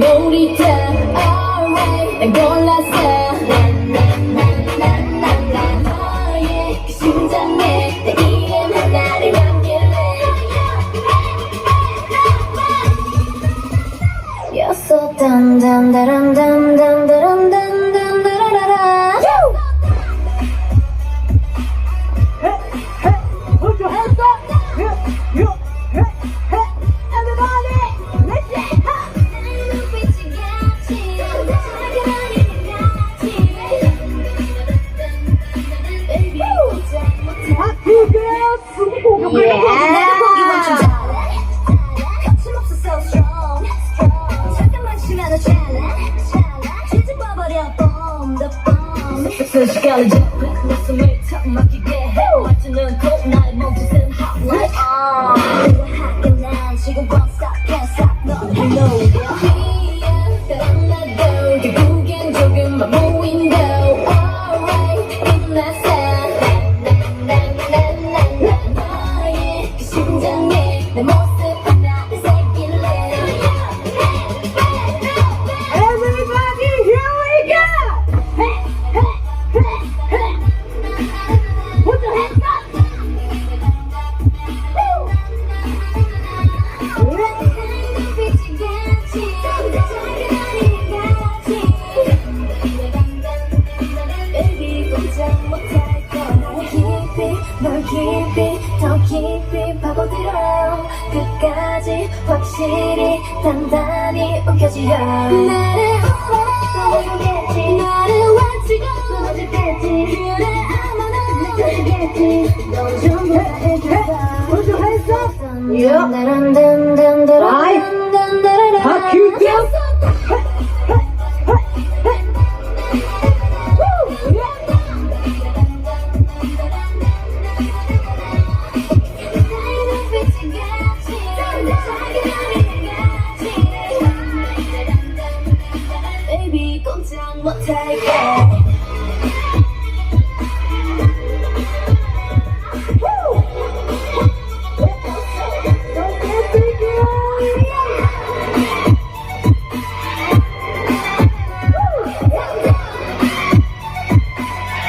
놀이터 alright 난 골랐어 너의 그 심장에 내 이름 하나를 남길래 You're so dum dum dum dum dum dum dum dum dum Put your hands up! Hey! Everybody! Let's get up! Happy girls! Yeah! 순식간에 내 숨을 턱 막히게 해 말투는 꼭 나의 멈추는 hot like 우아하게 난 지금 won't stop can't stop 너 hello 그런 나도 결국엔 조금만 보인다 alright 끝났어 너의 그 심장에 내 모습 하나를 새길래 Everybody, here we go! Put your hands up! Baby 꼼짝 못할 거야 깊이 널 깊이 더 깊이 파고들어 끝까지 확실히 단단히 움켜쥐어 나를 보여주겠지 나를 완치고 보여주겠지 그래 아마 넌 느껴주겠지 넌 전부 다 해줘봐 Put your hands up! Happy girls! Baby 꼼짝 못할게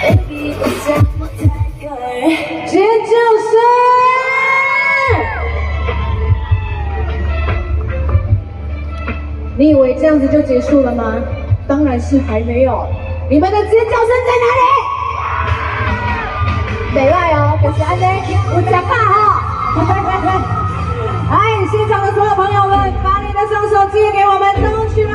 Baby 꼼짝 못할걸 진정스! 你以为这样子就结束了吗？当然是还没有。你们的尖叫声在哪里？没赖哦，就是安内，我讲话哈。哎，现场的所有朋友们，把你的双手借给我们，动起来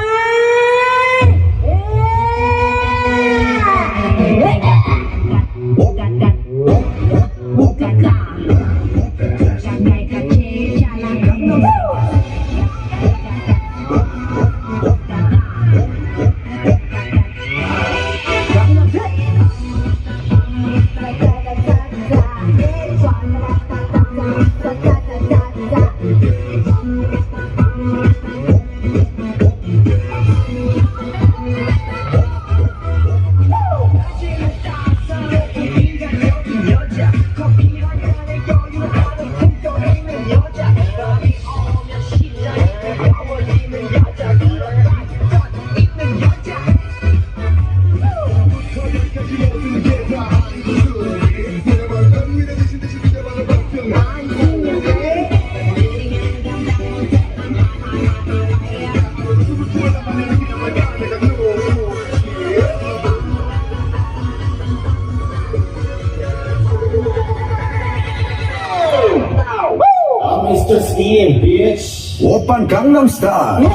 ！Mr. Steam, bitch. 오빤 강남스타일.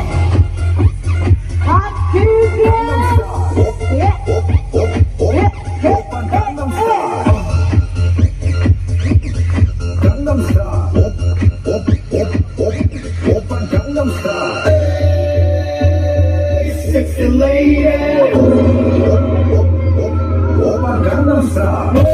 오빤 강남스타일. 강남스타일. 오빤 강남스타일. Sexy lady. 오빤 강남스타일.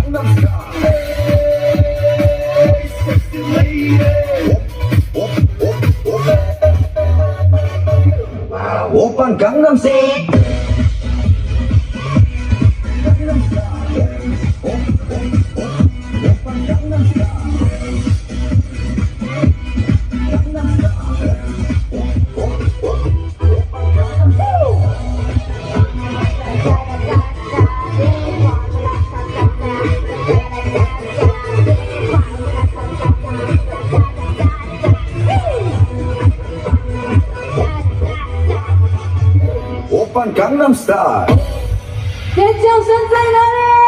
Gangnam Style. Hey, sexy lady. Wow, 오빤 Gangnam Style. Gangnam Style. 오빤 Gangnam Style. Gangnam Style. 오빤 강남스타일. 尖叫声在哪里？